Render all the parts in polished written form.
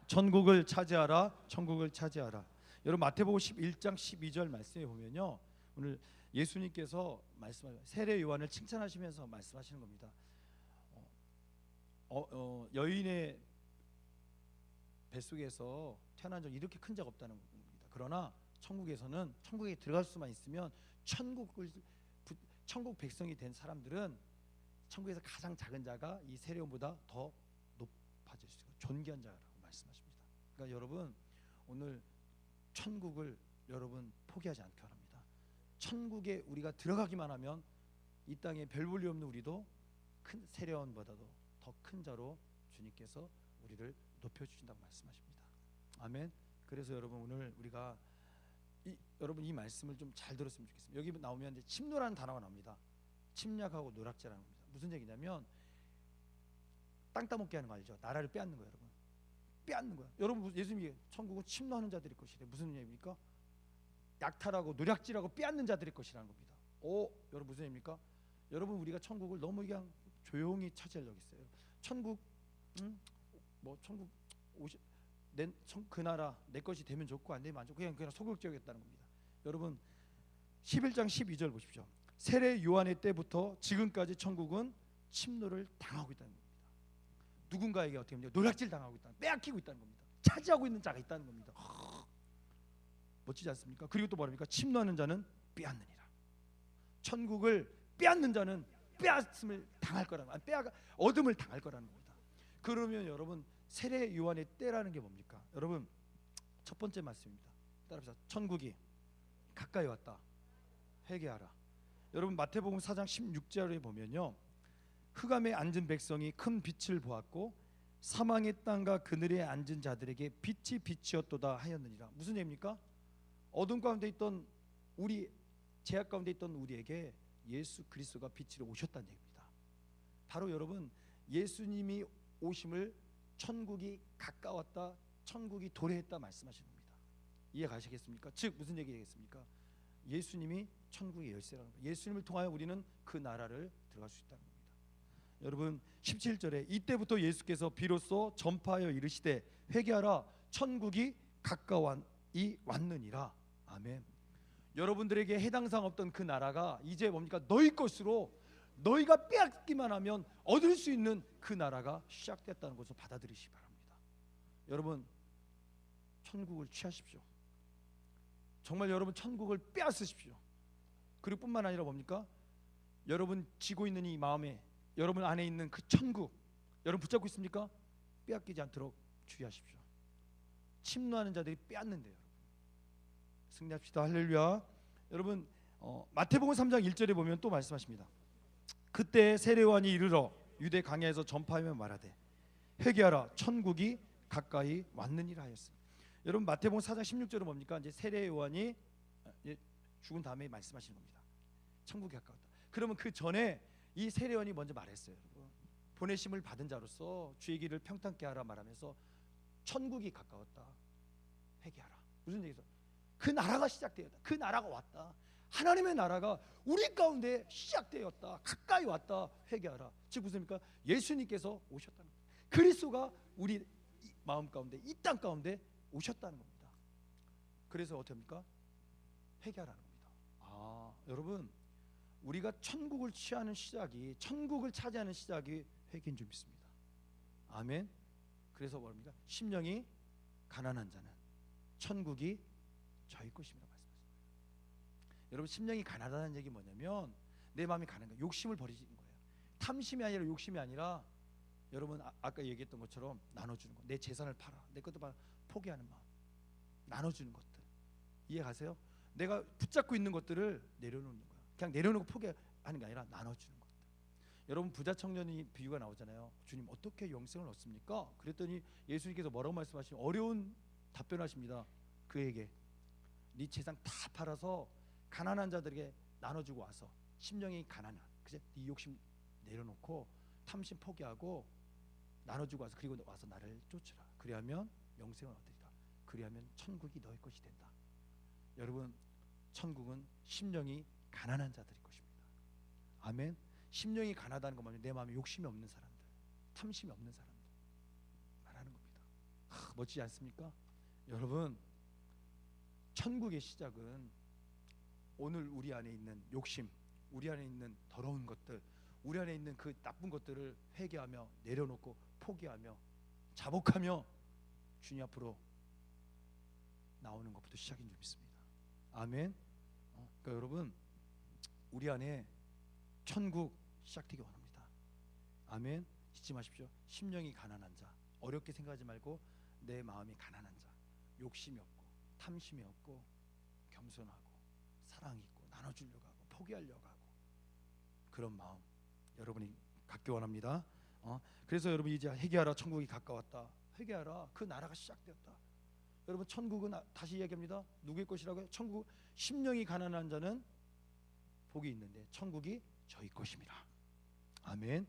천국을 차지하라. 천국을 차지하라. 여러분 마태복음 11장 12절 말씀에 보면요, 오늘 예수님께서 말씀하신 세례 요한을 칭찬하시면서 말씀하시는 겁니다. 여인의 뱃속에서 태어난 적 이렇게 큰 적 없다는 겁니다. 그러나 천국에서는, 천국에 들어갈 수만 있으면 천국 백성이 된 사람들은 천국에서 가장 작은 자가 이 세례요한보다 더 높아질 수 있고 존귀한 자라고 말씀하십니다. 그러니까 여러분, 오늘 천국을 여러분 포기하지 않기 바랍니다. 천국에 우리가 들어가기만 하면 이 땅에 별 볼 일 없는 우리도 큰 세례요한보다도 더 큰 자로 주님께서 우리를 높여주신다고 말씀하십니다. 아멘. 그래서 여러분, 오늘 우리가 여러분 이 말씀을 좀 잘 들었으면 좋겠습니다. 여기 나오면 이제 침노라는 단어가 나옵니다. 침략하고 노략질하는 겁니다. 무슨 얘기냐면 땅 따먹게 하는 거 알죠? 나라를 빼앗는 거예요. 여러분, 빼앗는 거예요. 여러분, 예수님이 천국은 침노하는 자들의 것이래. 무슨 의미입니까? 약탈하고 노략질하고 빼앗는 자들의 것이라는 겁니다. 여러분 무슨 의미입니까? 여러분, 우리가 천국을 너무 그냥 조용히 차지하려고 했어요. 천국, 천국 그 나라 내 것이 되면 좋고 안 되면 안 좋고 그냥 소극적이었다는 겁니다. 여러분 11장 12절 보십시오. 세례 요한의 때부터 지금까지 천국은 침노를 당하고 있다는 겁니다. 누군가에게 어떻게 합니까? 노략질 당하고 있다, 빼앗기고 있다는 겁니다. 차지하고 있는 자가 있다는 겁니다. 멋지지 않습니까? 그리고 또 뭐랍니까? 침노하는 자는 빼앗느니라. 천국을 빼앗는 자는 빼앗음을 당할 거라는, 얻음을 당할 거라는 겁니다. 그러면 여러분, 세례 요한의 때라는 게 뭡니까? 여러분, 첫 번째 말씀입니다. 따라합시다. 천국이 가까이 왔다. 회개하라. 여러분 마태복음 4장 16절에 보면요, 흑암에 앉은 백성이 큰 빛을 보았고 사망의 땅과 그늘에 앉은 자들에게 빛이 빛이었도다 하였느니라. 무슨 얘기입니까? 어둠 가운데 있던 우리, 죄악 가운데 있던 우리에게 예수 그리스도가 빛으로 오셨다는 얘기입니다. 바로 여러분, 예수님이 오심을 천국이 가까웠다, 천국이 도래했다 말씀하시는 겁니다. 이해 가시겠습니까? 즉 무슨 얘기겠습니까? 예수님이 천국의 열쇠라는 겁니다. 예수님을 통하여 우리는 그 나라를 들어갈 수 있다는 겁니다. 여러분 17절에 이때부터 예수께서 비로소 전파하여 이르시되 회개하라, 천국이 가까이 왔느니라. 아멘. 여러분들에게 해당 사항 없던 그 나라가 이제 뭡니까? 너희 것으로, 너희가 빼앗기만 하면 얻을 수 있는 그 나라가 시작됐다는 것을 받아들이시기 바랍니다. 여러분, 천국을 취하십시오. 정말 여러분 천국을 빼앗으십시오. 그리고 뿐만 아니라 뭡니까? 여러분 지고 있는 이 마음에, 여러분 안에 있는 그 천국, 여러분 붙잡고 있습니까? 빼앗기지 않도록 주의하십시오. 침노하는 자들이 빼앗는데요. 승리합시다. 할렐루야. 여러분 마태복음 3장 1절에 보면 또 말씀하십니다. 그때 세례요한이 이르러 유대 강야에서 전파하며 말하되 회개하라, 천국이 가까이 왔느니라 하였습니다. 여러분 마태복음 4장 16절은 뭡니까? 이제 세례요한이 죽은 다음에 말씀하시는 겁니다. 천국이 가까웠다. 그러면 그 전에 이 세례요한이 먼저 말했어요. 여러분, 보내심을 받은 자로서 주의 길을 평탄케 하라 말하면서 천국이 가까웠다, 회개하라. 무슨 얘기죠? 그 나라가 시작되었다. 그 나라가 왔다. 하나님의 나라가 우리 가운데 시작되었다. 가까이 왔다. 회개하라. 즉 무슨입니까? 예수님께서 오셨다는 겁니다. 그리스도가 우리 마음 가운데, 이 땅 가운데 오셨다는 겁니다. 그래서 어떻게 합니까? 회개하라는 겁니다. 여러분, 우리가 천국을 취하는 시작이, 천국을 차지하는 시작이 회개인 줄 믿습니다. 아멘. 그래서 뭐랍니까? 심령이 가난한 자는 천국이 저희 것입니다 말씀하십니다. 여러분, 심령이 가난하다는 얘기 뭐냐면 내 마음이 가난한 거예요. 욕심을 버리시는 거예요. 탐심이 아니라 욕심이 아니라 여러분 아까 얘기했던 것처럼 나눠주는 거. 내 재산을 팔아, 내 것도 포기하는 마음, 나눠주는 것들. 이해 가세요? 내가 붙잡고 있는 것들을 내려놓는 거예요. 그냥 내려놓고 포기하는 게 아니라 나눠주는 것들. 여러분 부자 청년이 비유가 나오잖아요. 주님 어떻게 영생을 얻습니까? 그랬더니 예수님께서 뭐라고 말씀하시면 어려운 답변하십니다. 그에게 네 재산 다 팔아서 가난한 자들에게 나눠주고 와서 심령이 가난한, 그제 네 욕심 내려놓고 탐심 포기하고 나눠주고 와서 그리고 와서 나를 쫓으라. 그리하면 영생을 얻으리라. 그리하면 천국이 너희 것이 된다. 여러분, 천국은 심령이 가난한 자들의 것입니다. 아멘. 심령이 가난하다는 것만요, 내 마음에 욕심이 없는 사람들, 탐심이 없는 사람들 말하는 겁니다. 멋지지 않습니까? 여러분, 천국의 시작은 오늘 우리 안에 있는 욕심, 우리 안에 있는 더러운 것들, 우리 안에 있는 그 나쁜 것들을 회개하며 내려놓고 포기하며 자복하며 주님 앞으로 나오는 것부터 시작인 줄 믿습니다. 아멘. 그러니까 여러분, 우리 안에 천국 시작되기 원합니다. 아멘. 잊지 마십시오. 심령이 가난한 자, 어렵게 생각하지 말고 내 마음이 가난한 자, 욕심이 없고 탐심이 없고 겸손하고 사랑이 있고 나눠주려고 하고 포기하려고 하고 그런 마음 여러분이 갖기 원합니다. 그래서 여러분 이제 회개하라, 천국이 가까웠다. 회개하라, 그 나라가 시작되었다. 여러분, 천국은 다시 이야기합니다. 누구의 것이라고요? 천국, 심령이 가난한 자는 복이 있는데 천국이 저희 것입니다. 아멘.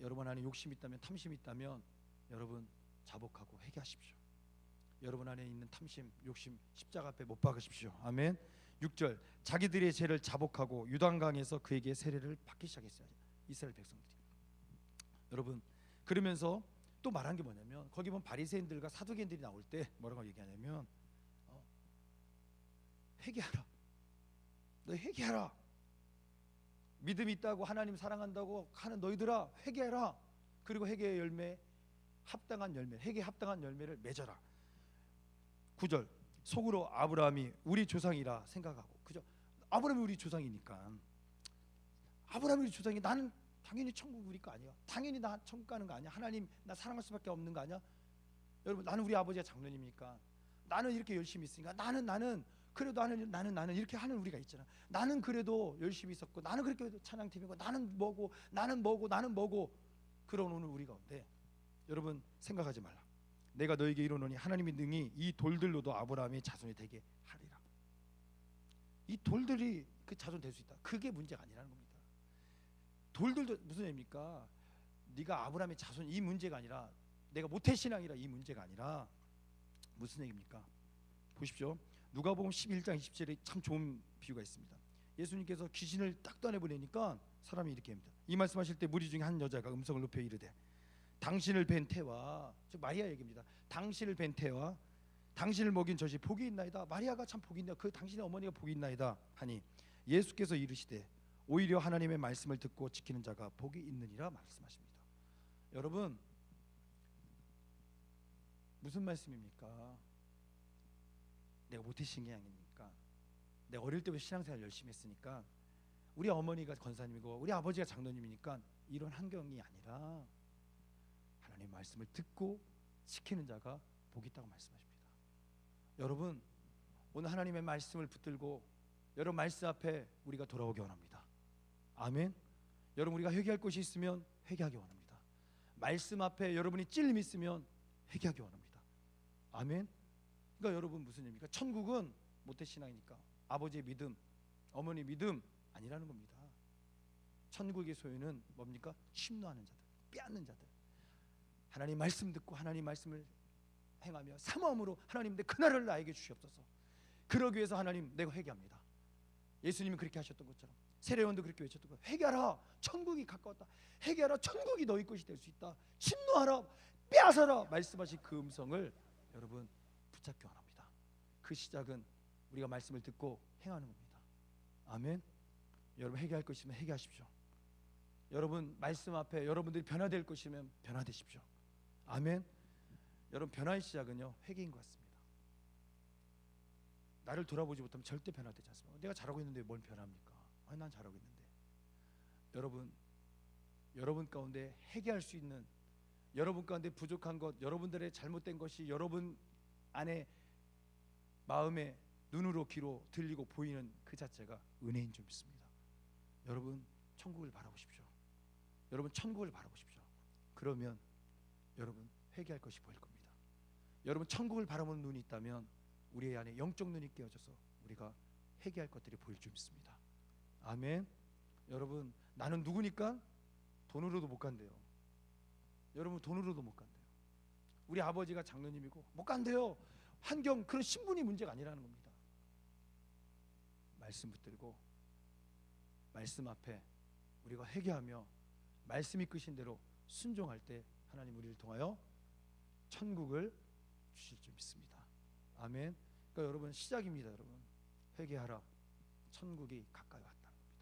여러분 안에 욕심이 있다면, 탐심이 있다면 여러분 자복하고 회개하십시오. 여러분 안에 있는 탐심, 욕심 십자가 앞에 못 박으십시오. 아멘. 6절, 자기들의 죄를 자복하고 요단강에서 그에게 세례를 받기 시작했어요. 이스라엘 백성들이. 여러분, 그러면서 또 말한 게 뭐냐면, 거기 보면 바리새인들과 사두개인들이 나올 때 뭐라고 얘기하냐면 회개하라, 너 회개하라, 믿음이 있다고 하나님 사랑한다고 하는 너희들아 회개해라. 그리고 회개의 열매, 합당한 열매, 회개에 합당한 열매를 맺어라. 9절, 속으로 아브라함이 우리 조상이라 생각하고, 그죠? 아브라함이 우리 조상이니까, 아브라함이 우리 조상이, 나는 당연히 천국 우리 거 아니야. 당연히 나 천국 가는 거 아니야. 하나님 나 사랑할 수밖에 없는 거 아니야. 여러분, 나는 우리 아버지가 장로님이니까, 나는 이렇게 열심히 있으니까, 나는 그래도 나는 이렇게 하는 우리가 있잖아. 나는 그래도 열심히 있었고, 나는 그렇게 찬양팀이고, 나는 뭐고 그런 오늘 우리가 온데, 여러분 생각하지 말라. 내가 너에게 이르노니 하나님이 능히 이 돌들로도 아브라함의 자손이 되게 하리라. 이 돌들이 그 자손 될 수 있다. 그게 문제가 아니라는 겁니다. 돌들도 무슨 얘기입니까? 네가 아브라함의 자손, 이 문제가 아니라, 내가 모태신앙이라 이 문제가 아니라 무슨 얘기입니까? 보십시오. 누가복음 11장 20절에 참 좋은 비유가 있습니다. 예수님께서 귀신을 딱 떠내보내니까 사람이 이렇게 합니다. 이 말씀하실 때 무리 중에 한 여자가 음성을 높여 이르되, 당신을 뵌 태와, 즉 마리아 얘기입니다. 당신을 뵌 태와 당신을 먹인 젖이 복이 있나이다. 마리아가 참 복이 있나, 그 당신의 어머니가 복이 있나이다 하니, 예수께서 이르시되 오히려 하나님의 말씀을 듣고 지키는 자가 복이 있느니라 말씀하십니다. 여러분, 무슨 말씀입니까? 내가 모태신앙이니까, 내가 어릴 때부터 신앙생활 열심히 했으니까, 우리 어머니가 권사님이고 우리 아버지가 장로님이니까 이런 환경이 아니라 하나님의 말씀을 듣고 지키는 자가 복이 있다고 말씀하십니다. 여러분, 오늘 하나님의 말씀을 붙들고 여러분 말씀 앞에 우리가 돌아오기 원합니다. 아멘. 여러분, 우리가 회개할 것이 있으면 회개하기 원합니다. 말씀 앞에 여러분이 찔림이 있으면 회개하기 원합니다. 아멘. 그러니까 여러분 무슨 얘기입니까? 천국은 모태신앙이니까 아버지의 믿음, 어머니 믿음 아니라는 겁니다. 천국의 소유는 뭡니까? 침노하는 자들, 빼앗는 자들. 하나님 말씀 듣고 하나님 말씀을 행하며 사모함으로, 하나님 내 그날을 나에게 주시옵소서. 그러기 위해서 하나님 내가 회개합니다. 예수님이 그렇게 하셨던 것처럼, 세례요한도 그렇게 외쳤던 것, 회개하라, 천국이 가까웠다. 회개하라, 천국이 너희 것이 될 수 있다. 침노하라, 빼앗아라 말씀하신 그 음성을 여러분 붙잡기 원합니다. 그 시작은 우리가 말씀을 듣고 행하는 겁니다. 아멘. 여러분, 회개할 것이면 회개하십시오. 여러분 말씀 앞에 여러분들이 변화될 것이면 변화되십시오. 아멘. 여러분, 변화의 시작은요 회개인 것 같습니다. 나를 돌아보지 못하면 절대 변화되지 않습니다. 내가 잘하고 있는데 뭘 변합니까? 아니, 난 잘하고 있는데. 여러분 가운데 회개할 수 있는, 여러분 가운데 부족한 것, 여러분들의 잘못된 것이 여러분 안에 마음에 눈으로 귀로 들리고 보이는 그 자체가 은혜인 줄 믿습니다. 여러분 천국을 바라보십시오. 여러분 천국을 바라보십시오. 그러면 여러분 회개할 것이 보일 겁니다. 여러분 천국을 바라보는 눈이 있다면 우리 안에 영적 눈이 깨어져서 우리가 회개할 것들이 보일 줄 믿습니다. 아멘. 여러분, 나는 누구니까 돈으로도 못 간대요. 여러분, 돈으로도 못 간대요. 우리 아버지가 장로님이고 못 간대요. 환경, 그런 신분이 문제가 아니라는 겁니다. 말씀 붙들고 말씀 앞에 우리가 회개하며 말씀이 끄신 대로 순종할 때 하나님 우리를 통하여 천국을 주실 줄 믿습니다. 아멘. 그러니까 여러분 시작입니다. 여러분 회개하라. 천국이 가까이 왔다는 겁니다.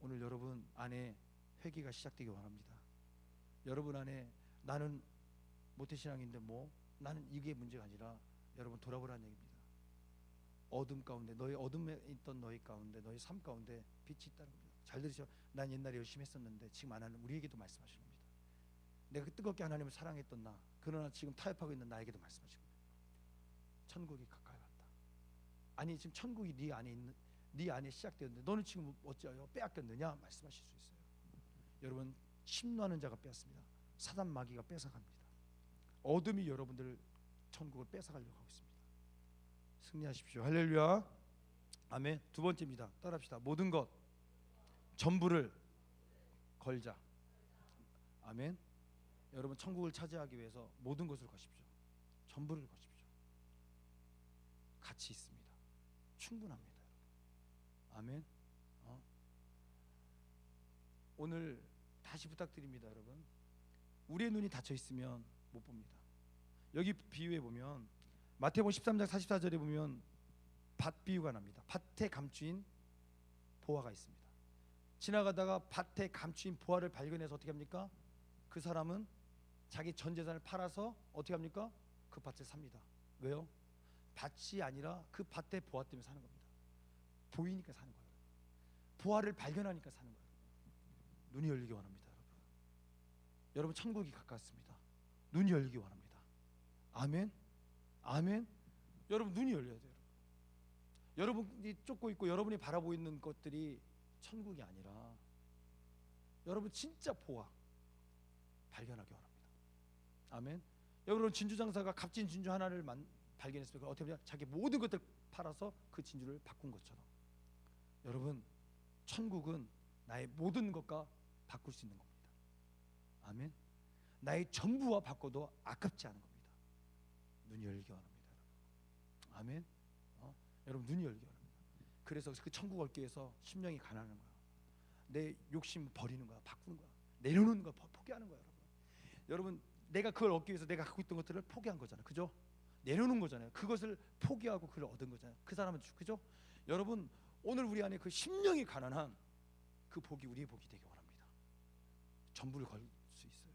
오늘 여러분 안에 회개가 시작되기 원합니다. 여러분 안에 나는 모태신앙인데 뭐 나는 이게 문제가 아니라 여러분 돌아보라는 얘기입니다. 어둠 가운데 너희 어둠에 있던 너희 가운데 너희 삶 가운데 빛이 있다는 겁니다. 잘 들으셔. 난 옛날에 열심히 했었는데 지금 안 하는 우리에게도 말씀하시는 겁니다. 내가 뜨겁게 하나님을 사랑했던 나 그러나 지금 타협하고 있는 나에게도 말씀하시는 겁니다. 천국이 가까이 왔다. 아니 지금 천국이 네 안에 있는 네 안에 시작되었는데 너는 지금 어찌하여 빼앗겼느냐 말씀하실 수 있어요. 여러분 침노하는 자가 빼앗습니다. 사단 마귀가 뺏어갑니다. 어둠이 여러분들 천국을 뺏어가려고 하고 있습니다. 승리하십시오. 할렐루야. 아멘. 두 번째입니다. 따라합시다. 모든 것 전부를 걸자. 아멘. 여러분 천국을 차지하기 위해서 모든 것을 거십시오. 전부를 거십시오. 가치 있습니다. 충분합니다. 아멘. 오늘 다시 부탁드립니다. 여러분 우리의 눈이 닫혀 있으면 못 봅니다. 여기 비유에 보면 마태복음 13장 44절에 보면 밭 비유가 납니다. 밭에 감추인 보화가 있습니다. 지나가다가 밭에 감추인 보화를 발견해서 어떻게 합니까? 그 사람은 자기 전 재산을 팔아서 어떻게 합니까? 그 밭을 삽니다. 왜요? 밭이 아니라 그 밭의 보화 때문에 사는 겁니다. 보이니까 사는 거예요. 보화를 발견하니까 사는 거예요. 눈이 열리기 원합니다. 여러분 천국이 가까웠습니다. 눈이 열리기 원합니다. 아멘. 아멘. 여러분 눈이 열려야 돼요. 여러분이 쫓고 있고 여러분이 바라보고 있는 것들이 천국이 아니라 여러분 진짜 보화 발견하기 원합니다. 아멘. 여러분 진주장사가 값진 진주 하나를 발견했으면 어떻게 하냐? 자기 모든 것들 팔아서 그 진주를 바꾼 것처럼 여러분 천국은 나의 모든 것과 바꿀 수 있는 겁니다. 아멘. 나의 전부와 바꿔도 아깝지 않은 겁니다. 눈이 열기 원합니다. 아멘. 여러분 눈이 열기 원합니다. 그래서 그 천국 얻기 위해서 심령이 가난한 거야. 내 욕심 버리는 거야. 바꾸는 거야. 내려놓는 거야. 포기하는 거야. 여러분 내가 그걸 얻기 위해서 내가 갖고 있던 것들을 포기한 거잖아요. 그죠? 내려놓은 거잖아요. 그것을 포기하고 그걸 얻은 거잖아요. 그 사람은 그죠? 여러분 오늘 우리 안에 그 심령이 가난한 그 복이 우리의 복이 되기 원합니다. 전부를 걸 수 있어요.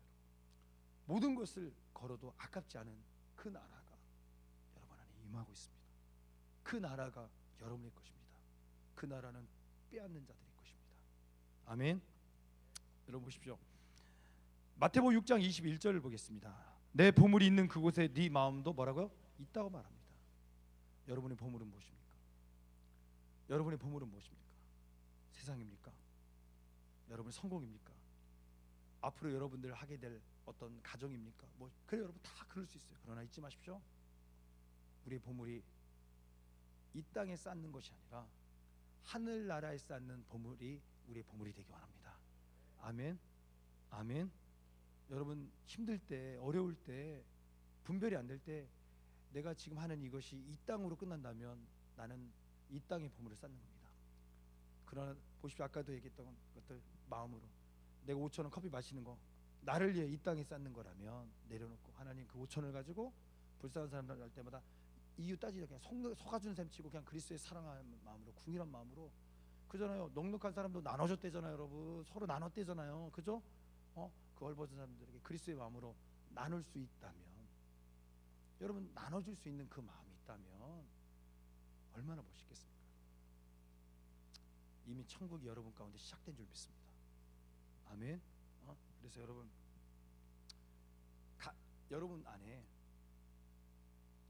모든 것을 걸어도 아깝지 않은 그 나라가 여러분 안에 임하고 있습니다. 그 나라가 여러분의 것입니다. 그 나라는 빼앗는 자들의 것입니다. 아멘. 여러분 보십시오. 마태복음 6장 21절을 보겠습니다. 내 보물이 있는 그곳에 네 마음도 뭐라고요? 있다고 말합니다. 여러분의 보물은 무엇입니까? 여러분의 보물은 무엇입니까? 세상입니까? 여러분의 성공입니까? 앞으로 여러분들 하게 될 어떤 가정입니까? 뭐 그래 여러분 다 그럴 수 있어요. 그러나 잊지 마십시오. 우리의 보물이 이 땅에 쌓는 것이 아니라 하늘나라에 쌓는 보물이 우리의 보물이 되기 원합니다. 아멘. 아멘. 여러분 힘들 때 어려울 때 분별이 안 될 때 내가 지금 하는 이것이 이 땅으로 끝난다면 나는 이 땅의 보물을 쌓는 겁니다. 그러나 보십시오. 아까도 얘기했던 것들 마음으로 내가 5,000원 커피 마시는 거 나를 위해 이 땅에 쌓는 거라면 내려놓고 하나님 그 5,000원을 가지고 불쌍한 사람들 할 때마다 이유 따지지 그냥 속아주는 셈 치고 그냥 그리스도의 사랑하는 마음으로 궁일한 마음으로 그잖아요. 넉넉한 사람도 나눠줬대잖아요. 여러분 서로 나눴대잖아요. 그죠? 그 헐벗은 사람들에게 그리스도의 마음으로 나눌 수 있다면 여러분 나눠줄 수 있는 그 마음이 있다면 얼마나 멋있겠습니까? 이미 천국이 여러분 가운데 시작된 줄 믿습니다. 아멘. 그래서 여러분 안에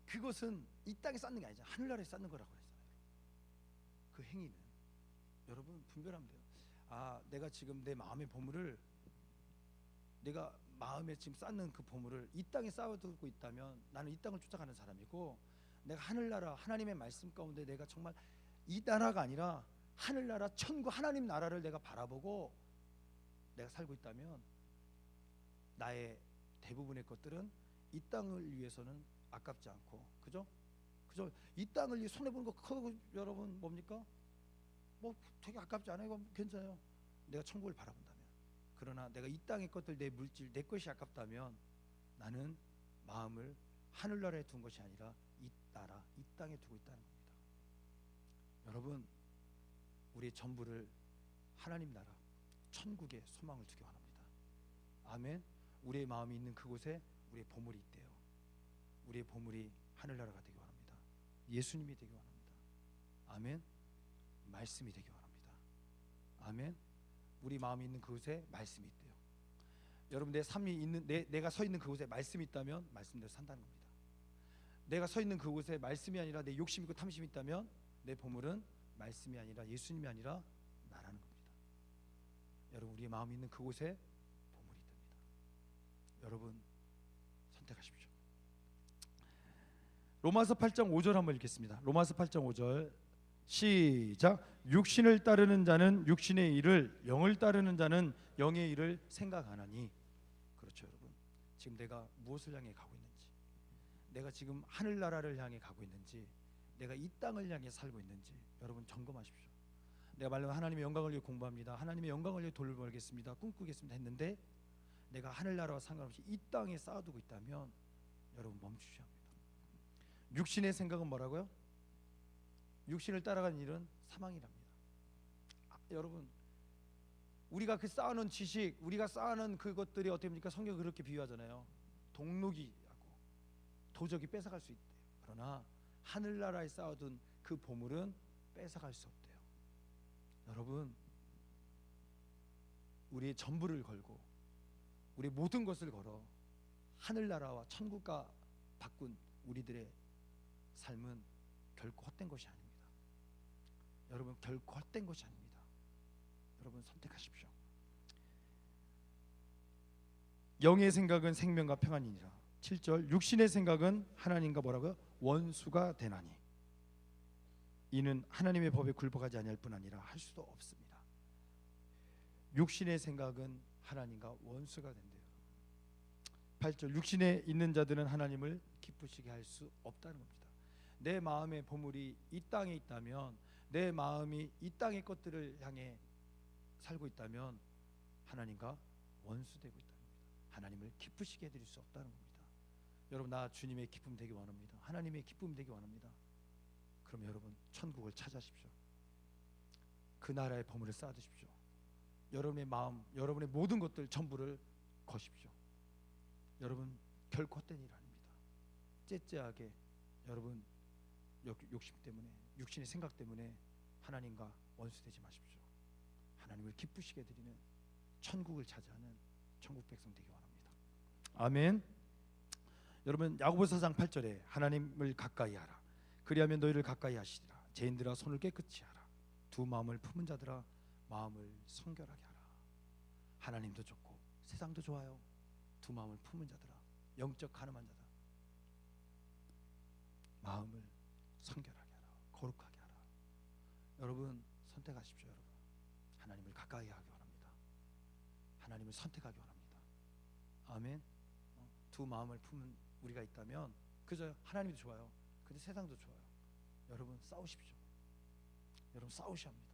그것은 이 땅에 쌓는 게 아니잖아요. 하늘나라에 쌓는 거라고 했잖아요. 그 행위는 여러분 분별하면 돼요. 내가 지금 내 마음의 보물을 내가 마음에 지금 쌓는 그 보물을 이 땅에 쌓아두고 있다면 나는 이 땅을 쫓아가는 사람이고 내가 하늘나라 하나님의 말씀 가운데 내가 정말 이 나라가 아니라 하늘나라 천국 하나님 나라를 내가 바라보고 내가 살고 있다면 나의 대부분의 것들은 이 땅을 위해서는 아깝지 않고 그죠? 이 땅을 위해 손해보는 거 크고 여러분 뭡니까? 뭐 되게 아깝지 않아요. 괜찮아요. 내가 천국을 바라본다면. 그러나 내가 이 땅의 것들 내 물질 내 것이 아깝다면 나는 마음을 하늘나라에 둔 것이 아니라 이 나라, 이 땅에 두고 있다는 겁니다. 여러분, 우리의 전부를 하나님 나라, 천국에 소망을 두기 원합니다. 아멘. 우리의 마음이 있는 그곳에 우리의 보물이 있대요. 우리의 보물이 하늘나라가 되기 원합니다. 예수님이 되기 원합니다. 아멘. 말씀이 되기 원합니다. 아멘. 우리 마음이 있는 그곳에 말씀이 있대요. 여러분, 내 삶이 있는 내가 서 있는 그곳에 말씀이 있다면 말씀대로 산다는 겁니다. 내가 서 있는 그곳에 말씀이 아니라 내 욕심 있고 탐심이 있다면 내 보물은 말씀이 아니라 예수님이 아니라 나라는 겁니다. 여러분, 우리의 마음이 있는 그곳에 보물이 있답니다. 여러분, 선택하십시오. 로마서 8장 5절 한번 읽겠습니다. 로마서 8장 5절 시작. 육신을 따르는 자는 육신의 일을, 영을 따르는 자는 영의 일을 생각하나니. 그렇죠, 여러분. 지금 내가 무엇을 향해 가고 있는지, 내가 지금 하늘나라를 향해 가고 있는지, 내가 이 땅을 향해 살고 있는지 여러분 점검하십시오. 내가 말로 하나님의 영광을 위해 공부합니다, 하나님의 영광을 위해 돈을 벌겠습니다, 꿈꾸겠습니다 했는데 내가 하늘나라와 상관없이 이 땅에 쌓아두고 있다면 여러분 멈추셔야 합니다. 육신의 생각은 뭐라고요? 육신을 따라가는 일은 사망이랍니다. 여러분, 우리가 그 쌓아놓은 지식, 우리가 쌓아놓은 그것들이 어떻게 됩니까? 성경이 그렇게 비유하잖아요. 동록이하고 도적이 뺏어갈 수 있대요. 그러나 하늘나라에 쌓아둔 그 보물은 뺏어갈 수 없대요. 여러분, 우리의 전부를 걸고 우리의 모든 것을 걸어 하늘나라와 천국과 바꾼 우리들의 삶은 결코 헛된 것이 아닙니다. 여러분, 결코 헛된 것이 아닙니다. 여러분, 선택하십시오. 영의 생각은 생명과 평안이니라. 7절 육신의 생각은 하나님과 뭐라고요? 원수가 되나니 이는 하나님의 법에 굴복하지 아니할 뿐 아니라 할 수도 없습니다. 육신의 생각은 하나님과 원수가 된대요. 8절 육신에 있는 자들은 하나님을 기쁘시게 할 수 없다는 겁니다. 내 마음의 보물이 이 땅에 있다면, 내 마음이 이 땅의 것들을 향해 살고 있다면 하나님과 원수되고 있다는 겁니다. 하나님을 기쁘시게 해드릴 수 없다는 겁니다. 여러분, 나 주님의 기쁨 되기 원합니다. 하나님의 기쁨 되기 원합니다. 그럼 여러분, 천국을 찾아십시오. 그 나라의 보물을 쌓아두십시오. 여러분의 마음, 여러분의 모든 것들 전부를 거십시오. 여러분, 결코 헛된 일 아닙니다. 째째하게 여러분 욕심 때문에, 육신의 생각 때문에 하나님과 원수되지 마십시오. 하나님을 기쁘시게 해드리는 천국을 차지하는 천국 백성 되기 원합니다. 아멘. 여러분, 야고보서 4장 8절에 하나님을 가까이 하라, 그리하면 너희를 가까이 하시리라. 죄인들아 손을 깨끗이 하라. 두 마음을 품은 자들아 마음을 성결하게 하라. 하나님도 좋고 세상도 좋아요. 두 마음을 품은 자들아, 영적 가늠한 자들아 마음을 성결하게 하라, 거룩하게 하라. 여러분, 선택하십시오. 여러분, 하나님을 가까이 하기 원합니다. 하나님을 선택하기 원합니다. 아멘. 두 마음을 품은 우리가 있다면 그저 하나님도 좋아요. 근데 세상도 좋아요. 여러분, 싸우십시오. 여러분, 싸우셔야 합니다.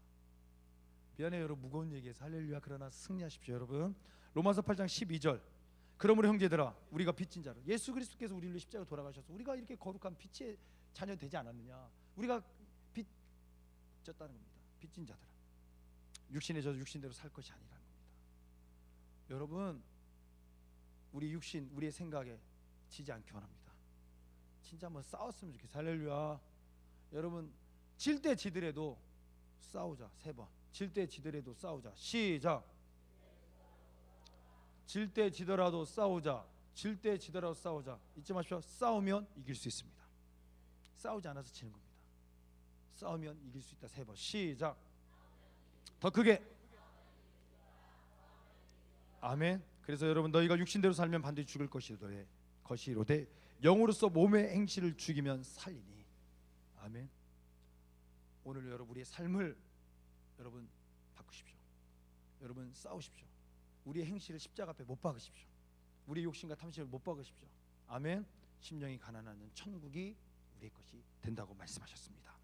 미안해요, 여러분, 무거운 얘기해서. 할렐루야. 그러나 승리하십시오. 여러분, 로마서 8장 12절 그러므로 형제들아, 우리가 빚진 자로, 예수 그리스도께서 우리를 위해 십자가에 돌아가셔서 우리가 이렇게 거룩한 빛의 자녀 되지 않았느냐. 우리가 빚졌다는 겁니다. 빚진 자들아, 육신에 져서 육신대로 살 것이 아니라는 겁니다. 여러분, 우리 육신, 우리의 생각에 지지 않기 원합니다. 진짜 한번 싸웠으면 좋겠어요. 할렐루야. 여러분, 질 때 지더라도 싸우자. 3번. 질 때 지더라도 싸우자. 시작. 질 때 지더라도 싸우자. 질 때 지더라도 싸우자. 잊지 마십시오. 싸우면 이길 수 있습니다. 싸우지 않아서 지는 겁니다. 싸우면 이길 수 있다. 3번. 시작. 더 크게. 아멘. 그래서 여러분, 너희가 육신대로 살면 반드시 죽을 것이로되 영으로서 몸의 행실을 죽이면 살리니. 아멘. 오늘 여러분, 우리의 삶을 여러분 바꾸십시오. 여러분, 싸우십시오. 우리의 행실을 십자가 앞에 못 박으십시오. 우리의 욕심과 탐심을 못 박으십시오. 아멘. 심령이 가난하는 천국이 우리의 것이 된다고 말씀하셨습니다.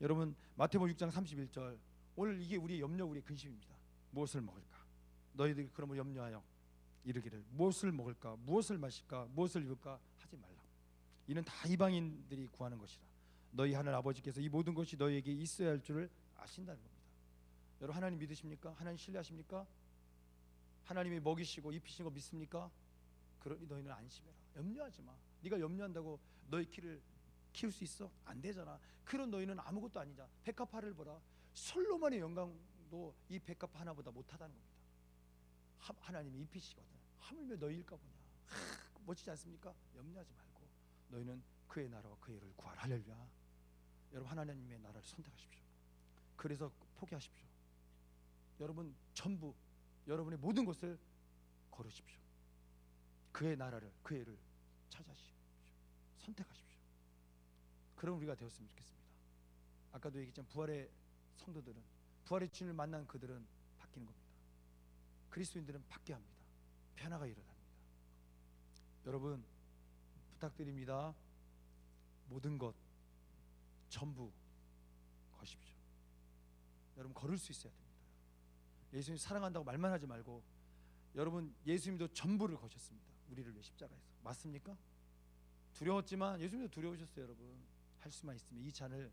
여러분, 마태복음 6장 31절, 오늘 이게 우리의 염려, 우리의 근심입니다. 무엇을 먹을까? 너희들이 그러므로 염려하여 이르기를 무엇을 먹을까, 무엇을 마실까, 무엇을 입을까 하지 말라. 이는 다 이방인들이 구하는 것이라. 너희 하늘 아버지께서 이 모든 것이 너희에게 있어야 할 줄을 아신다는 겁니다. 여러분, 하나님 믿으십니까? 하나님 신뢰하십니까? 하나님이 먹이시고 입히시는 거 믿습니까? 그러니 너희는 안심해라. 염려하지 마. 네가 염려한다고 너희 키울 수 있어? 안 되잖아. 그런 너희는 아무것도 아니자. 백합화를 보라. 솔로몬의 영광도 이 백합화 하나보다 못하다는 겁니다. 하나님이 입히시거든. 하물며 너희일까 보냐. 멋지지 않습니까? 염려하지 말고 너희는 그의 나라와 그의 의를 구하라. 할렐루야. 여러분, 하나님의 나라를 선택하십시오. 그래서 포기하십시오. 여러분, 전부 여러분의 모든 것을 걸으십시오. 그의 나라를, 그의 의를 찾아십시오. 선택하십시오. 그런 우리가 되었으면 좋겠습니다. 아까도 얘기했지만 부활의 성도들은, 부활의 주님을 만난 그들은 바뀌는 겁니다. 그리스도인들은 바뀌어야 합니다. 변화가 일어납니다. 여러분, 부탁드립니다. 모든 것 전부 거십시오. 여러분, 걸을 수 있어야 됩니다. 예수님 사랑한다고 말만 하지 말고, 여러분, 예수님도 전부를 거셨습니다. 우리를 위해 십자가에서. 맞습니까? 두려웠지만 예수님도 두려우셨어요. 여러분, 할 수만 있으면 이 잔을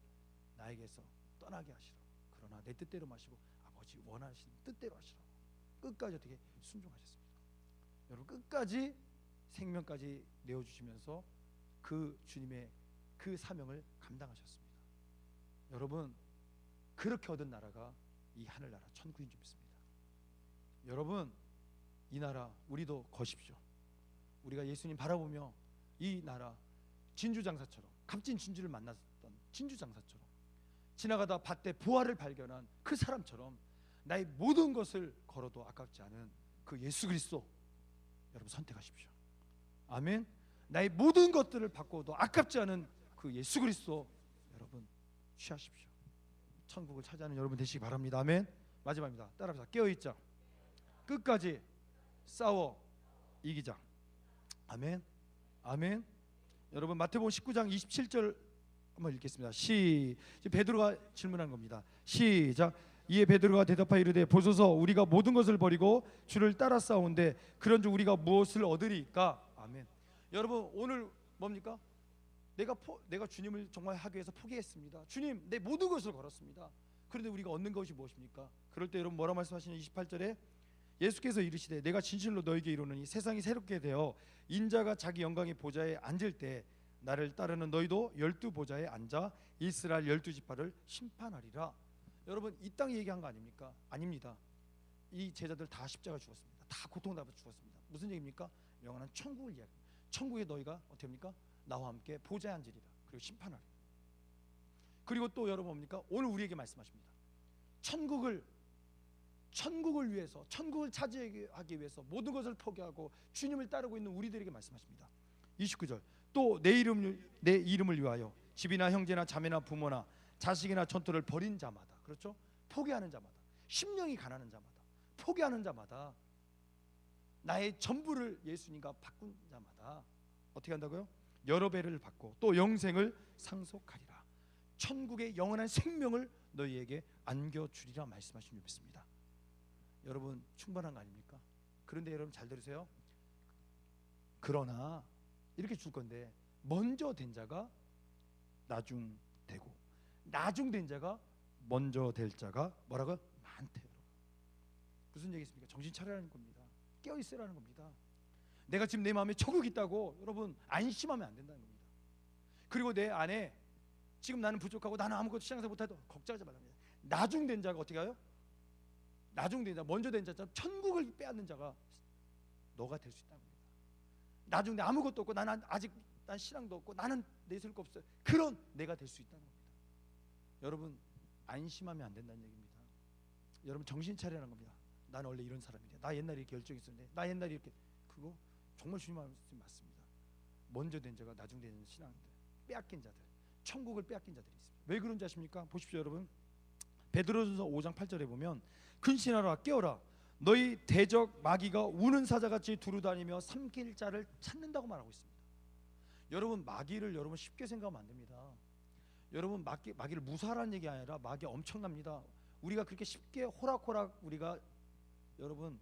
나에게서 떠나게 하시라고. 그러나 내 뜻대로 마시고 아버지 원하시는 뜻대로 하시라고. 끝까지 어떻게 순종하셨습니다. 여러분, 끝까지 생명까지 내어주시면서 그 주님의 그 사명을 감당하셨습니다. 여러분, 그렇게 얻은 나라가 이 하늘나라 천국인 줄 믿습니다. 여러분, 이 나라 우리도 거십시오. 우리가 예수님 바라보며 이 나라 진주장사처럼, 값진 진주를 만났던 진주장사처럼, 지나가다 밭에 보화를 발견한 그 사람처럼 나의 모든 것을 걸어도 아깝지 않은 그 예수 그리스도 여러분 선택하십시오. 아멘. 나의 모든 것들을 바꿔도 아깝지 않은 그 예수 그리스도 여러분 취하십시오. 천국을 차지하는 여러분 되시기 바랍니다. 아멘. 마지막입니다. 따라합시다. 깨어있자. 끝까지 싸워 이기자. 아멘. 아멘. 여러분, 마태복음 19장 27절 한번 읽겠습니다. 베드로가 질문한 겁니다. 시작. 이에 베드로가 대답하여 이르되 보소서 우리가 모든 것을 버리고 주를 따라 싸운데 그런즉 우리가 무엇을 얻으리까? 아멘. 여러분, 오늘 뭡니까? 내가 주님을 정말 하기 위해서 포기했습니다. 주님, 내 모든 것을 걸었습니다. 그런데 우리가 얻는 것이 무엇입니까? 그럴 때 여러분 뭐라 말씀하시냐? 28절에 예수께서 이르시되 내가 진실로 너에게 이르노니 세상이 새롭게 되어 인자가 자기 영광의 보좌에 앉을 때 나를 따르는 너희도 12보좌에 앉아 이스라엘 12지파를 심판하리라. 여러분, 이 땅 얘기한 거 아닙니까? 아닙니다. 이 제자들 다 십자가 죽었습니다. 다 고통받아 죽었습니다. 무슨 얘기입니까? 영원한 천국을 이야기합니다. 천국에 너희가 어떻게 합니까? 나와 함께 보좌에 앉으리라. 그리고 심판하리라. 그리고 또 여러분 뭡니까? 오늘 우리에게 말씀하십니다. 천국을 위해서, 천국을 차지하기 위해서 모든 것을 포기하고 주님을 따르고 있는 우리들에게 말씀하십니다. 29절. 또 내 이름을 위하여 집이나 형제나 자매나 부모나 자식이나 전토를 버린 자마다, 그렇죠? 포기하는 자마다, 심령이 가난한 자마다, 포기하는 자마다, 나의 전부를 예수님과 바꾼 자마다 어떻게 한다고요? 여러 배를 받고 또 영생을 상속하리라. 천국의 영원한 생명을 너희에게 안겨주리라 말씀하신 줄 믿습니다. 여러분, 충분한 거 아닙니까? 그런데 여러분 잘 들으세요. 그러나 이렇게 줄 건데 먼저 된 자가 나중 되고 나중 된 자가 먼저 될 자가 뭐라고요? 많대요. 무슨 얘기겠습니까? 정신 차려라는 겁니다. 깨어 있으라는 겁니다. 내가 지금 내 마음에 천국이 있다고 여러분 안심하면 안 된다는 겁니다. 그리고 내 안에 지금 나는 부족하고 나는 아무것도 신앙생활 못해도 걱정하지 말라는 겁니다. 나중 된 자가 어떻게 해요? 나중 된 자, 먼저 된 자처럼 천국을 빼앗는 자가 너가 될 수 있다는 겁니다. 나중 내 아무것도 없고 나는 아직 난 신앙도 없고 나는 내세울 거 없어요. 그런 내가 될 수 있다는 겁니다. 여러분, 안심하면 안 된다는 얘기입니다. 여러분, 정신 차리라는 겁니다. 나는 원래 이런 사람인데, 나 옛날에 이렇게 열정이 있었는데, 나 옛날에 이렇게, 그거 정말 주님 말씀이 맞습니다. 먼저 된 자가 나중 된 신앙들, 빼앗긴 자들, 천국을 빼앗긴 자들이 있습니다. 왜 그런지 아십니까? 보십시오, 여러분. 베드로전서 5장 8절에 보면 근신하라 깨어라 너희 대적 마귀가 우는 사자같이 두루다니며 삼킬 자를 찾는다고 말하고 있습니다. 여러분, 마귀를 여러분 쉽게 생각하면 안 됩니다. 여러분, 마귀를 무사하라는 얘기 아니라 마귀 엄청납니다. 우리가 그렇게 쉽게 호락호락 우리가 여러분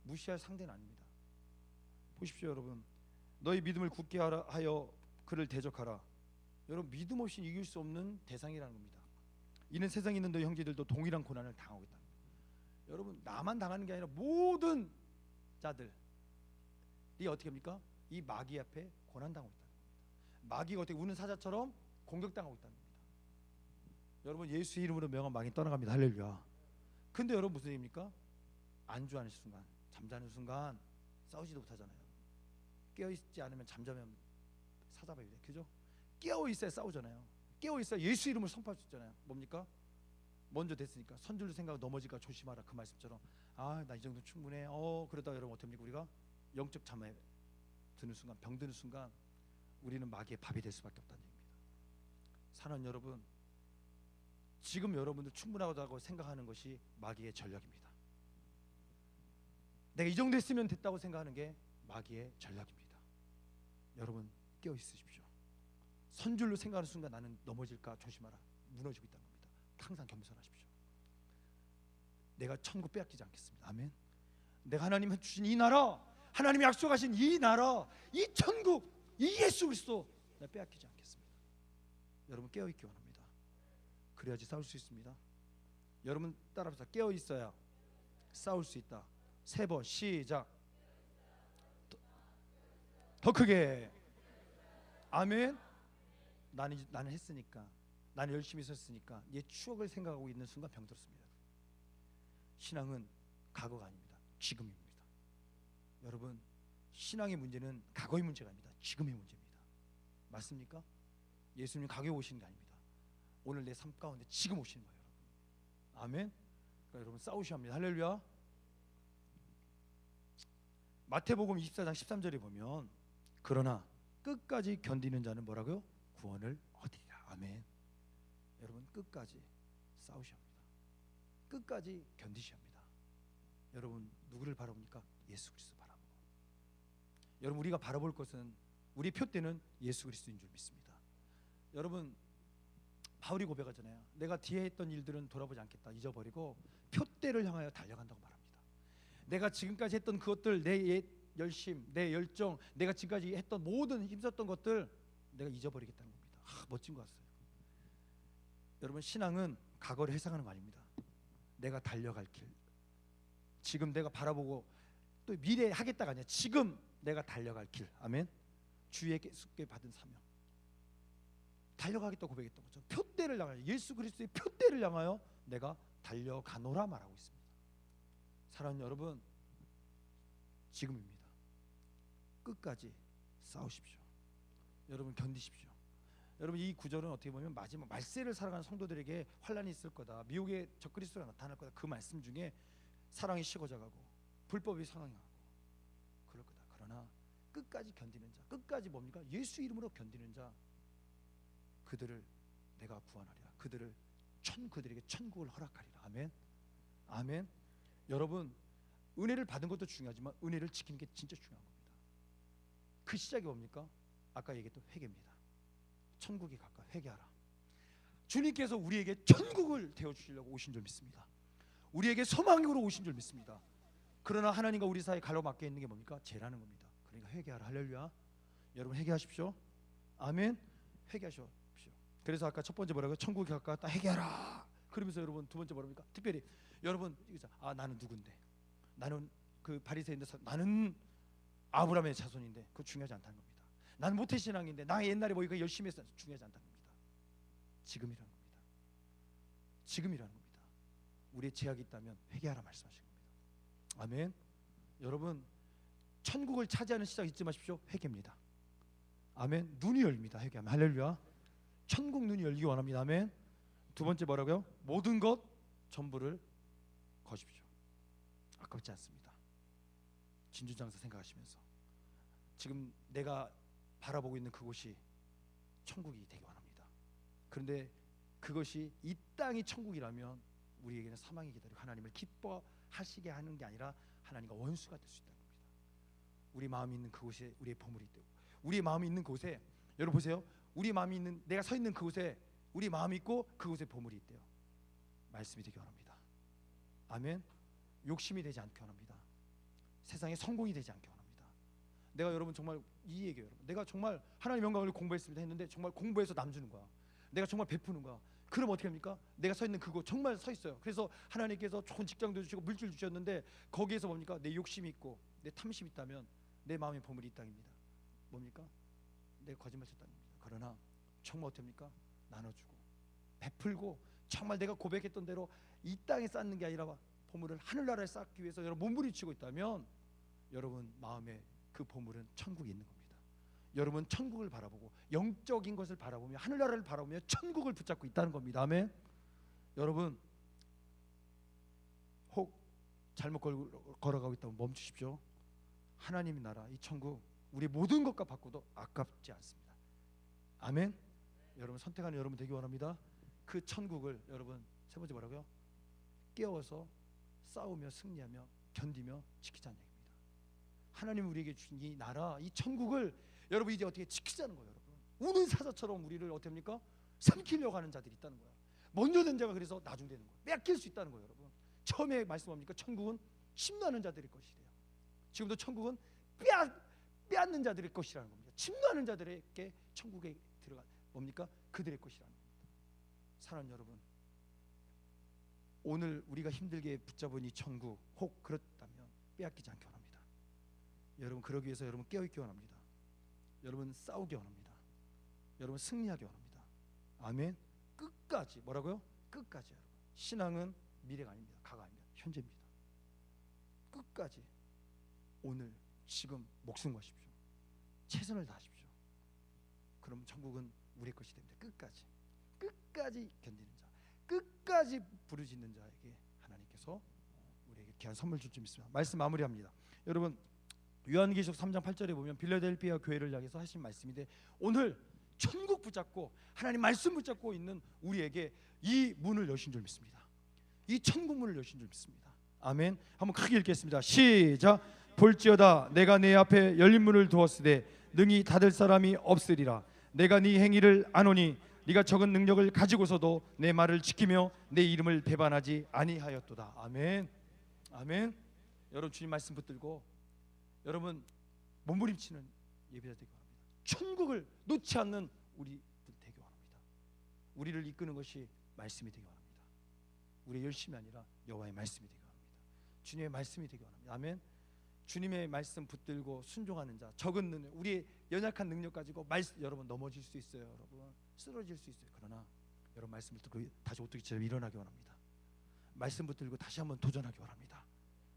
무시할 상대는 아닙니다. 보십시오, 여러분. 너희 믿음을 굳게 하여 그를 대적하라. 여러분, 믿음 없이 이길 수 없는 대상이라는 겁니다. 이는 세상에 있는 너희 형제들도 동일한 고난을 당하고 있다. 여러분, 나만 당하는 게 아니라 모든 자들이 어떻게 합니까? 이 마귀 앞에 고난당하고 있다는 겁니다. 마귀가 어떻게 우는 사자처럼 공격당하고 있다는 겁니다. 여러분, 예수 이름으로 명한 마귀 떠나갑니다. 할렐루야. 근데 여러분, 무슨 일입니까? 안주하는 순간, 잠자는 순간 싸우지도 못하잖아요. 깨어있지 않으면 잠자면 사자봐야 돼. 그죠? 깨어있어야 싸우잖아요. 깨어있어야 예수 이름을 선포할 수 있잖아요. 뭡니까? 먼저 됐으니까 선줄로 생각 넘어질까 조심하라, 그 말씀처럼. 아, 나 이 정도 충분해. 그러다 여러분 어떻게 합니까? 우리가 영적 잠에 드는 순간, 병 드는 순간 우리는 마귀의 밥이 될 수밖에 없다는 얘기입니다. 사랑하는 여러분, 지금 여러분들 충분하다고 생각하는 것이 마귀의 전략입니다. 내가 이 정도 했으면 됐다고 생각하는 게 마귀의 전략입니다. 여러분, 깨어 있으십시오. 선줄로 생각하는 순간 나는 넘어질까 조심하라, 무너지고 있다는 겁니다. 항상 겸손하십시오. 내가 천국 빼앗기지 않겠습니다. 아멘. 내가 하나님 주신 이 나라, 하나님이 약속하신 이 나라, 이 천국, 이 예수 그리스도 내가 빼앗기지 않겠습니다. 여러분, 깨어 있기 원합니다. 그래야지 싸울 수 있습니다. 여러분 따라합시다. 깨어 있어야 싸울 수 있다. 3번 시작. 더 크게. 아멘. 나는 했으니까, 나는 열심히 썼으니까 얘 추억을 생각하고 있는 순간 병들었습니다. 신앙은 과거가 아닙니다. 지금입니다. 여러분, 신앙의 문제는 과거의 문제가 아닙니다. 지금의 문제입니다. 맞습니까? 예수님 과거에 오시는 게 아닙니다. 오늘 내 삶 가운데 지금 오시는 거예요, 여러분. 아멘. 그러니까 여러분 싸우셔야 합니다. 할렐루야. 마태복음 24장 13절에 보면 그러나 끝까지 견디는 자는 뭐라고요? 구원을 얻으리라. 아멘. 여러분, 끝까지 싸우셔야 합니다. 끝까지 견디셔야 합니다. 여러분, 누구를 바라봅니까? 예수 그리스도 바라보고. 여러분, 우리가 바라볼 것은, 우리 표대는 예수 그리스도인 줄 믿습니다. 여러분, 바울이 고백하잖아요. 내가 뒤에 했던 일들은 돌아보지 않겠다, 잊어버리고 표대를 향하여 달려간다고 말합니다. 내가 지금까지 했던 그것들, 내 열심, 내 열정, 내가 지금까지 했던 모든 힘썼던 것들 내가 잊어버리겠다는 겁니다. 멋진 것 같아요. 여러분, 신앙은 과거를 회상하는 거 아닙니다. 내가 달려갈 길, 지금 내가 바라보고 또 미래에 하겠다가 아니라 지금 내가 달려갈 길. 아멘. 주에게 받은 사명, 달려가겠다고 고백했던 거죠. 표대를 향하여, 예수 그리스도의 표대를 향하여 내가 달려가노라 말하고 있습니다. 사랑하는 여러분, 지금입니다. 끝까지 싸우십시오. 여러분, 견디십시오. 여러분, 이 구절은 어떻게 보면 마지막 말세를 살아가는 성도들에게 환란이 있을 거다, 미혹의 적그리스도가 나타날 거다, 그 말씀 중에 사랑이 식어져가고 불법이 상황하고 그럴 거다. 그러나 끝까지 견디는 자, 끝까지 뭡니까? 예수 이름으로 견디는 자, 그들을 내가 구원하리라. 그들에게 천국을 허락하리라. 아멘. 아멘. 여러분, 은혜를 받은 것도 중요하지만 은혜를 지키는 게 진짜 중요한 겁니다. 그 시작이 뭡니까? 아까 얘기했던 회개입니다. 천국이 가까이, 회개하라. 주님께서 우리에게 천국을 되어주시려고 오신 줄 믿습니다. 우리에게 소망으로 오신 줄 믿습니다. 그러나 하나님과 우리 사이에 가로막혀 있는 게 뭡니까? 죄라는 겁니다. 그러니까 회개하라. 할렐루야. 여러분, 회개하십시오. 아멘. 회개하십시오. 그래서 아까 첫 번째 뭐라고요? 천국이 가까웠다, 회개하라. 그러면서 여러분 두 번째 뭐랍니까? 특별히 여러분, 나는 누군데, 나는 그 바리새인데, 나는 아브라함의 자손인데, 그거 중요하지 않다는 겁니다. 나는 모태신앙인데, 나 옛날에 뭐 이거 열심히 했어, 중요하지 않다는 겁니다. 지금이라는 겁니다. 지금이라는 겁니다. 우리의 제약이 있다면 회개하라 말씀하신 겁니다. 아멘. 여러분, 천국을 차지하는 시작 잊지 마십시오. 회개입니다. 아멘. 눈이 열립니다. 회개하면. 할렐루야. 천국 눈이 열리기 원합니다. 아멘. 두 번째 뭐라고요? 모든 것 전부를 거십시오. 아깝지 않습니다. 진주장사 생각하시면서 지금 내가 바라보고 있는 그곳이 천국이 되기 원합니다. 그런데 그것이 이 땅이 천국이라면 우리에게는 사망이 기다리고 하나님을 기뻐하시게 하는 게 아니라 하나님과 원수가 될 수 있다는 겁니다. 우리 마음이 있는 그곳에 우리의 보물이 있고, 우리의 마음이 있는 곳에, 여러분 보세요, 우리 마음이 있는, 내가 서 있는 그곳에 우리 마음이 있고 그곳에 보물이 있대요. 말씀이 되기 원합니다. 아멘. 욕심이 되지 않게 원합니다. 세상에 성공이 되지 않게 원합니다. 내가 여러분 정말 이 얘기예요. 여러분. 내가 정말 하나님 영광을 공부했습니다 했는데 정말 공부해서 남 주는 거야. 내가 정말 베푸는 거야. 그럼 어떻게 합니까? 내가 서 있는 그곳 정말 서 있어요. 그래서 하나님께서 좋은 직장도 주시고 물질 주셨는데 거기에서 뭡니까? 내 욕심이 있고 내 탐심이 있다면 내 마음의 보물이 이 땅입니다. 뭡니까? 내가 거짓말 쳤다는 겁니다. 그러나 정말 어떻게 합니까? 나눠주고 베풀고 정말 내가 고백했던 대로 이 땅에 쌓는 게 아니라 보물을 하늘나라에 쌓기 위해서 여러분 몸부림치고 있다면 여러분 마음에 그 보물은 천국에 있는 겁니다. 여러분 천국을 바라보고 영적인 것을 바라보며 하늘나라를 바라보며 천국을 붙잡고 있다는 겁니다. 아멘. 여러분 혹 잘못 걸어가고 있다면 멈추십시오. 하나님의 나라 이 천국 우리 모든 것과 바꿔도 아깝지 않습니다. 아멘. 여러분 선택하는 여러분 되기 원합니다. 그 천국을 여러분 세 번째 뭐라고요? 깨워서 싸우며 승리하며 견디며 지키자는 얘기입니다. 하나님 우리에게 주신 이 나라 이 천국을 여러분 이제 어떻게 지키자는 거예요. 여러분 우는 사자처럼 우리를 어떻게 합니까? 삼키려고 하는 자들이 있다는 거야. 먼저 된 자가 그래서 나중되는 거예요. 뺏길 수 있다는 거예요. 여러분 처음에 말씀합니까? 천국은 침노하는 자들의 것이래요. 지금도 천국은 빼앗는 자들의 것이라는 겁니다. 침노하는 자들에게 천국에 들어가 뭡니까? 그들의 것이라는 겁니다. 사랑하는 여러분 오늘 우리가 힘들게 붙잡은 이 천국 혹 그렇다면 빼앗기지 않기 원합니다. 여러분 그러기 위해서 여러분 깨어있기 원합니다. 여러분 싸우기 원합니다. 여러분 승리하기 원합니다. 아멘. 끝까지 뭐라고요? 끝까지 여러분. 신앙은 미래가 아닙니다. 과거 아닙니다. 현재입니다. 끝까지 오늘 지금 목숨 거십시오. 최선을 다하십시오. 그럼 천국은 우리 것이 됩니다. 끝까지 견디는 자, 끝까지 부르짖는 자에게 하나님께서 우리에게 귀한 선물 줄 줄 믿습니다. 말씀 마무리합니다. 여러분 요한계시록 3장 8절에 보면 빌라델피아 교회를 향해서 하신 말씀인데 오늘 천국 붙잡고 하나님 말씀 붙잡고 있는 우리에게 이 문을 여신 줄 믿습니다. 이 천국 문을 여신 줄 믿습니다. 아멘. 한번 크게 읽겠습니다. 시작. 볼지어다 내가 내 앞에 열린 문을 두었으되 능히 닫을 사람이 없으리라. 내가 네 행위를 아노니 네가 적은 능력을 가지고서도 내 말을 지키며 내 이름을 배반하지 아니하였도다. 아멘. 아멘. 여러분 주님 말씀 붙들고 여러분 몸부림치는 예배자 되기 원합니다. 천국을 놓지 않는 우리 되기 원합니다. 우리를 이끄는 것이 말씀이 되기 원합니다. 우리의 열심이 아니라 여호와의 말씀이 되기 원합니다. 주님의 말씀이 되기 원합니다. 아멘. 주님의 말씀 붙들고 순종하는 자, 적은 능력, 우리의 연약한 능력 가지고 여러분 넘어질 수 있어요. 여러분 쓰러질 수 있어요. 그러나 여러분 말씀 붙들고 다시 오뚜기처럼 일어나기 원합니다. 말씀 붙들고 다시 한번 도전하기 원합니다.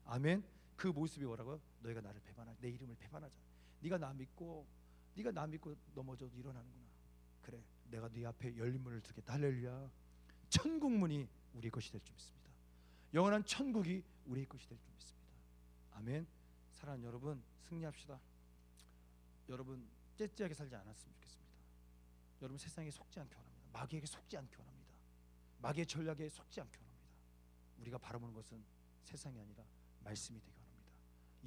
아멘. 그 모습이 뭐라고요? 너희가 나를 배반하자. 내 이름을 배반하자. 네가 나 믿고 넘어져도 일어나는구나. 그래, 내가 네 앞에 열린 문을 두겠다. 할렐루야. 천국 문이 우리의 것이 될 줄 믿습니다. 영원한 천국이 우리의 것이 될 줄 믿습니다. 아멘. 사랑하는 여러분 승리합시다. 여러분 째째하게 살지 않았으면 좋겠습니다. 여러분 세상에 속지 않기 원합니다. 마귀에게 속지 않기 원합니다. 마귀의 전략에 속지 않기 원합니다. 우리가 바라보는 것은 세상이 아니라 말씀이 되기 원합니다.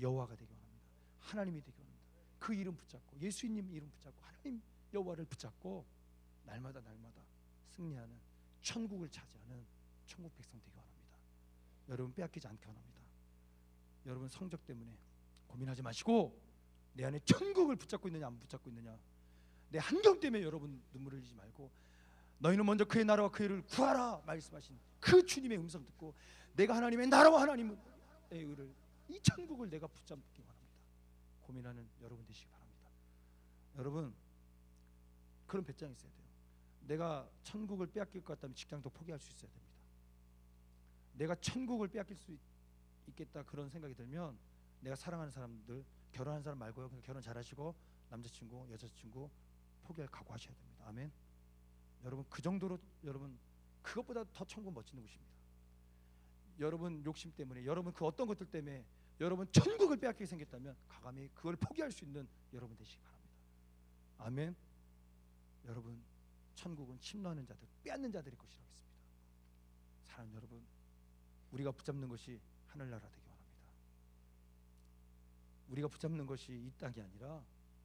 여호와가 되기 원합니다. 하나님이 되기 원합니다. 그 이름 붙잡고 예수님 이름 붙잡고 하나님 여호와를 붙잡고 날마다 승리하는 천국을 차지하는 천국 백성 되기 원합니다. 여러분 빼앗기지 않기 원합니다. 여러분 성적 때문에 고민하지 마시고 내 안에 천국을 붙잡고 있느냐 안 붙잡고 있느냐, 내 환경 때문에 여러분 눈물을 흘리지 말고 너희는 먼저 그의 나라와 그의 의를 구하라 말씀하신 그 주님의 음성 듣고 내가 하나님의 나라와 하나님의 의를 이 천국을 내가 붙잡기 원합니다. 고민하는 여러분 되시기 바랍니다. 여러분 그런 배짱이 있어야 돼요. 내가 천국을 빼앗길 것 같다면 직장도 포기할 수 있어야 됩니다. 내가 천국을 빼앗길 수 있겠다 그런 생각이 들면 내가 사랑하는 사람들, 결혼한 사람 말고요, 그냥 결혼 잘하시고 남자친구, 여자친구 포기할 각오하셔야 됩니다. 아멘. 여러분 그 정도로 여러분 그것보다 더 천국 멋지는 곳입니다. 여러분 욕심 때문에, 여러분 그 어떤 것들 때문에 여러분 천국을 빼앗기게 생겼다면 과감히 그걸 포기할 수 있는 여러분 되시기 바랍니다. 아멘. 여러분 천국은 침노하는 자들, 빼앗는 자들의 것이라고 했습니다. 사랑하는 여러분, 우리가 붙잡는 것이 하늘나라 되기 원합니다. 우리가 붙잡는 것이 이 땅이 아니라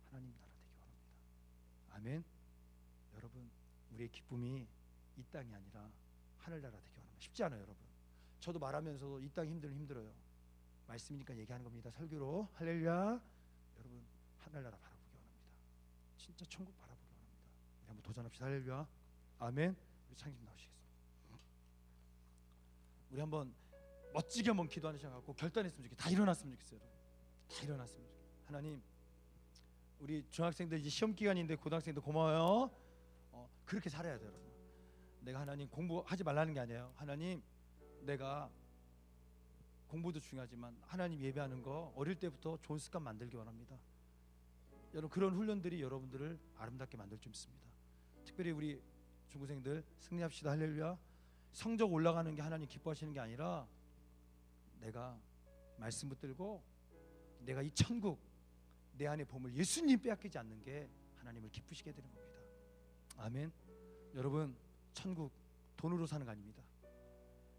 하나님 나라 되기 원합니다. 아멘. 여러분 우리의 기쁨이 이 땅이 아니라 하늘나라 되기 원합니다. 쉽지 않아요. 여러분 저도 말하면서도 이 땅이 힘들어요. 말씀이니까 얘기하는 겁니다. 설교로. 할렐루야. 여러분 하늘나라 바라보기 원합니다. 진짜 천국 바라보기 원합니다. 우리 한번 도전합시다. 할렐루야. 아멘. 우리 창님 나오시겠습니다. 우리 한번 멋지게 한번 기도하는 시간 갖고 결단했으면 좋겠어요. 다 일어났으면 좋겠어요. 다 일어났으면 좋겠어요. 하나님, 우리 중학생들 이제 시험 기간인데 고등학생들 고마워요. 그렇게 살아야 돼요, 여러분. 내가 하나님 공부하지 말라는 게 아니에요. 하나님, 내가 공부도 중요하지만 하나님 예배하는 거 어릴 때부터 좋은 습관 만들기 원합니다. 여러분, 그런 훈련들이 여러분들을 아름답게 만들 줄 믿습니다. 특별히 우리 중고생들 승리합시다. 할렐루야. 성적 올라가는 게 하나님 기뻐하시는 게 아니라 내가 말씀 붙들고 내가 이 천국 내 안에 보물 예수님 빼앗기지 않는 게 하나님을 기쁘시게 되는 겁니다. 아멘. 여러분, 천국 돈으로 사는 거 아닙니다.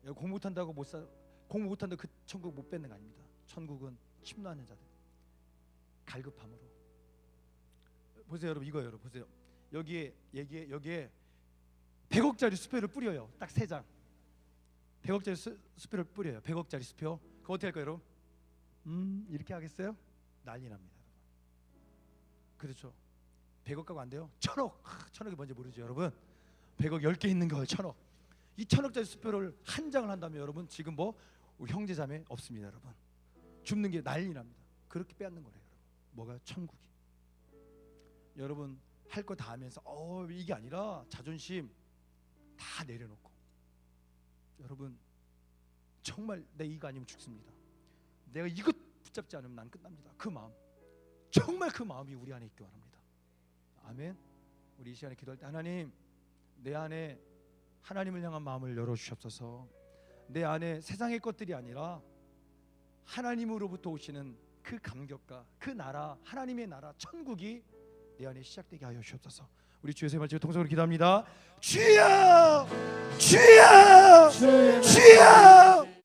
공부 못한다고 공부 못한다고 그 천국 못 뺏는 거 아닙니다. 천국은 침노하는 자들, 갈급함으로. 보세요, 여러분. 이거예요, 여러분. 보세요. 여기에 100억짜리 수표를 뿌려요. 딱 3장. 100억짜리 수표를 뿌려요. 100억짜리 수표. 그거 어떻게 할까요, 여러분? 이렇게 하겠어요? 난리 납니다, 여러분. 그렇죠. 100억 가고 안 돼요? 1000억. 1000억이 뭔지 모르죠, 여러분. 100억 10개 있는 거예요. 1000억. 이 1000억짜리 수표를 한 장을 한다면 여러분, 지금 뭐 형제 자매 없습니다, 여러분. 줍는 게 난리 납니다. 그렇게 빼앗는 거래요, 여러분. 뭐가? 천국이. 여러분, 할 거 다 하면서 이게 아니라 자존심 다 내려놓고, 여러분, 정말 내 이거 아니면 죽습니다. 내가 이것 붙잡지 않으면 난 끝납니다. 그 마음, 정말 그 마음이 우리 안에 있기 바랍니다. 아멘. 우리 이 시간에 기도할 때, 하나님, 내 안에 하나님을 향한 마음을 열어주시옵소서. 내 안에 세상의 것들이 아니라 하나님으로부터 오시는 그 감격과 그 나라, 하나님의 나라, 천국이 내 안에 시작되게 하여 주옵소서. 우리 주의 세말씀 통성으로 기도합니다. 주여, 주여, 주여, 주여.